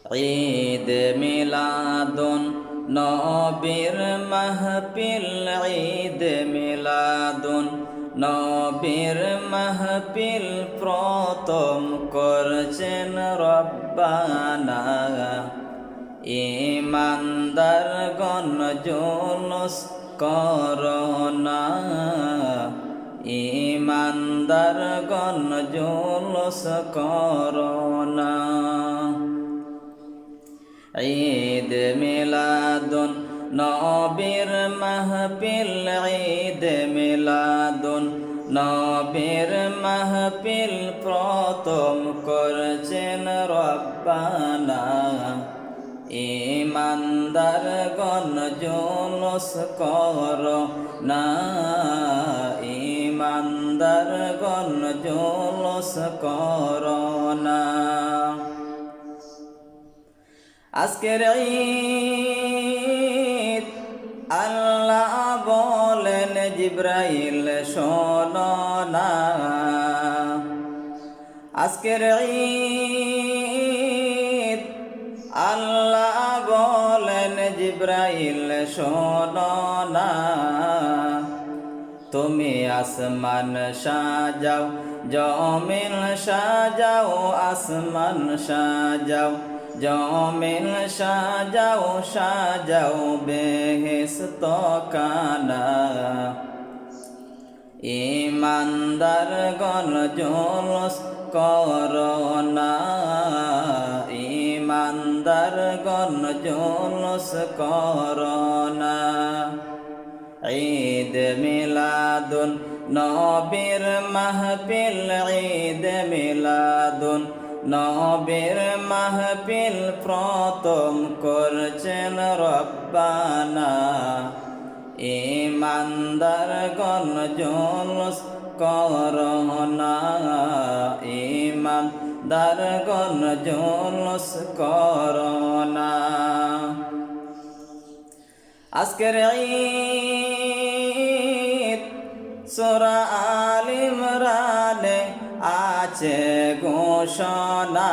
ঈদ মিলাদুন নবীর মাহফিল, ঈদ মিলাদুন নবীর মাহফিল প্রথম করছেন রব্বানা। ঈমানদারগণ জুলুস করোনা, ঈমানদারগণ জুলুস করোনা। ঈদ মিলাদুন নবীর মাহফিল, ঈদ মিলাদুন নবীর মাহফিল প্রথম করছেন রব্বানা। ঈমানদারগণ জুলুস করোনা, ঈমানদারগণ জুলুস করোনা। আজকের ঈদ আল্লাহ বলেন জিবরাইল শোনো না। আজকের ঈদ আল্লাহ বলেন জিবরাইল শোনো না। তুমি আসমান সাজাও, জমিন সাজাও, আসমান সাজাও, জমিন সাজাও, সাজাও বেহেশত খানা। ঈমানদারগণ জুলুস করোনা, ঈমানদারগণ জুলুস করোনা। ঈদ মিলাদুন নবীর মাহফিল, ঈদ মিলাদুন নবীর মাহফিল প্রথম করছেন রব্বানা। ঈমানদারগণ জুলুস করোনা, ঈমানদারগণ জুলুস করোনা। আজকের ঈদ সূরা আল ইমরানে আছে ঘোষণা।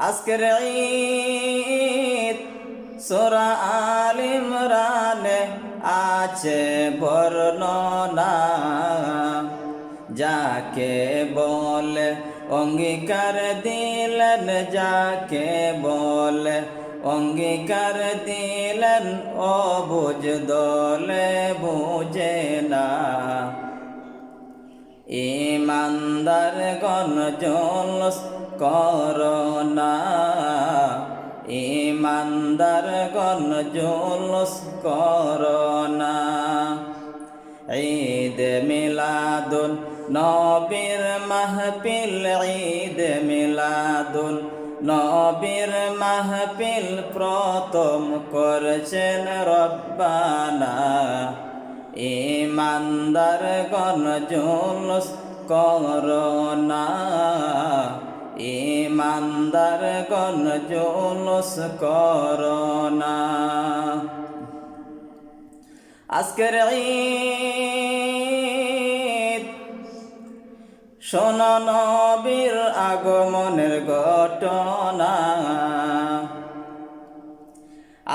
আজকের ঈদ সূরা আল ইমরানে আছে বর্ণনা। যাকে বলে অঙ্গীকার দিলেন, যাকে বলে অঙ্গীকার দিলেন, অবুঝ দলে বুঝে না। ঈমানদারগণ জুলুস করোনা, ঈমানদারগণ জুলুস করোনা। ঈদ মিলাদুন নবীর মাহফিল, ঈদ মিলাদুন নবীর মাহফিল প্রথম করছেন রব্বানা। ঈমানদারগণ জুলুস করোনা, ঈমানদারগণ জুলুস করোনা। আজকের ঈদ শোনো নবীর আগমনের ঘটনা।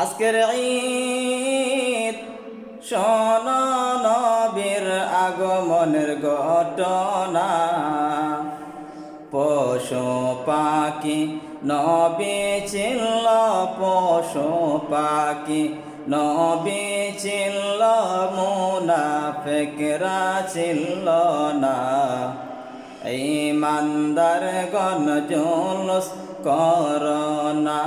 আজকের ঈদ শোনো নবীর আগমনের ঘটনা। পশু পাখি নবী ছিল, পশু পাখি নবী ছিল, মুনাফিকরা ছিল না। ঈমানদারগণ জুলুস করোনা,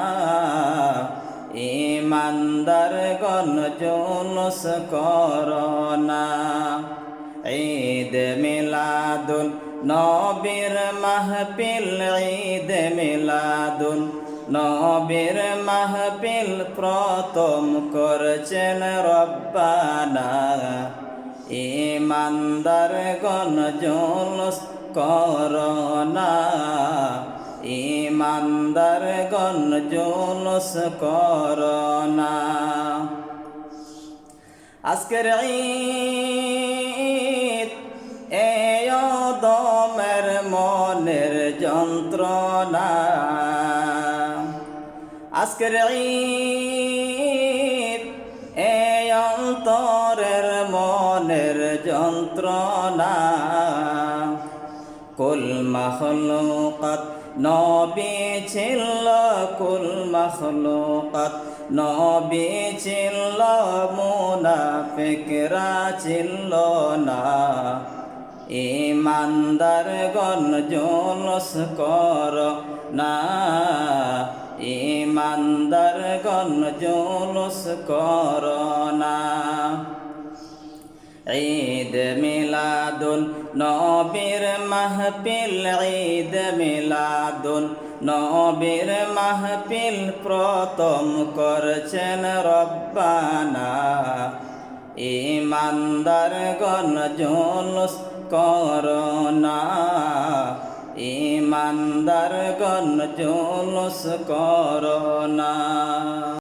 ঈমানদারগণ জুলুস করোনা। ঈদ মিলাদুন নবীর মাহফিল, ঈদ মিলাদুন নবীর মাহফিল প্রথম করছেন রব্বানা। ঈমানদারগণ জুলুস করোনা, ঈমানদারগণ জুলুস করোনা। আজকের ঈদ এই দমের মনের যন্ত্রণা। আজকের ঈদ এই অন্তরের মনের যন্ত্রণা। কুল মাখলুকাত নবী ছিল, কুল মাখলুকাত নবী ছিল, মুনাফিকরা ছিল না। ঈমানদারগণ জুলুস করো না, ঈমানদারগণ জুলুস করো না। ঈদ মিলাদুন নবীর মাহফিল, ঈদ মিলাদুন নবীর মাহফিল প্রথম করছেন রব্বানা। ঈমানদারগণ জুলুস করো না, ঈমানদারগণ জুলুস করো না।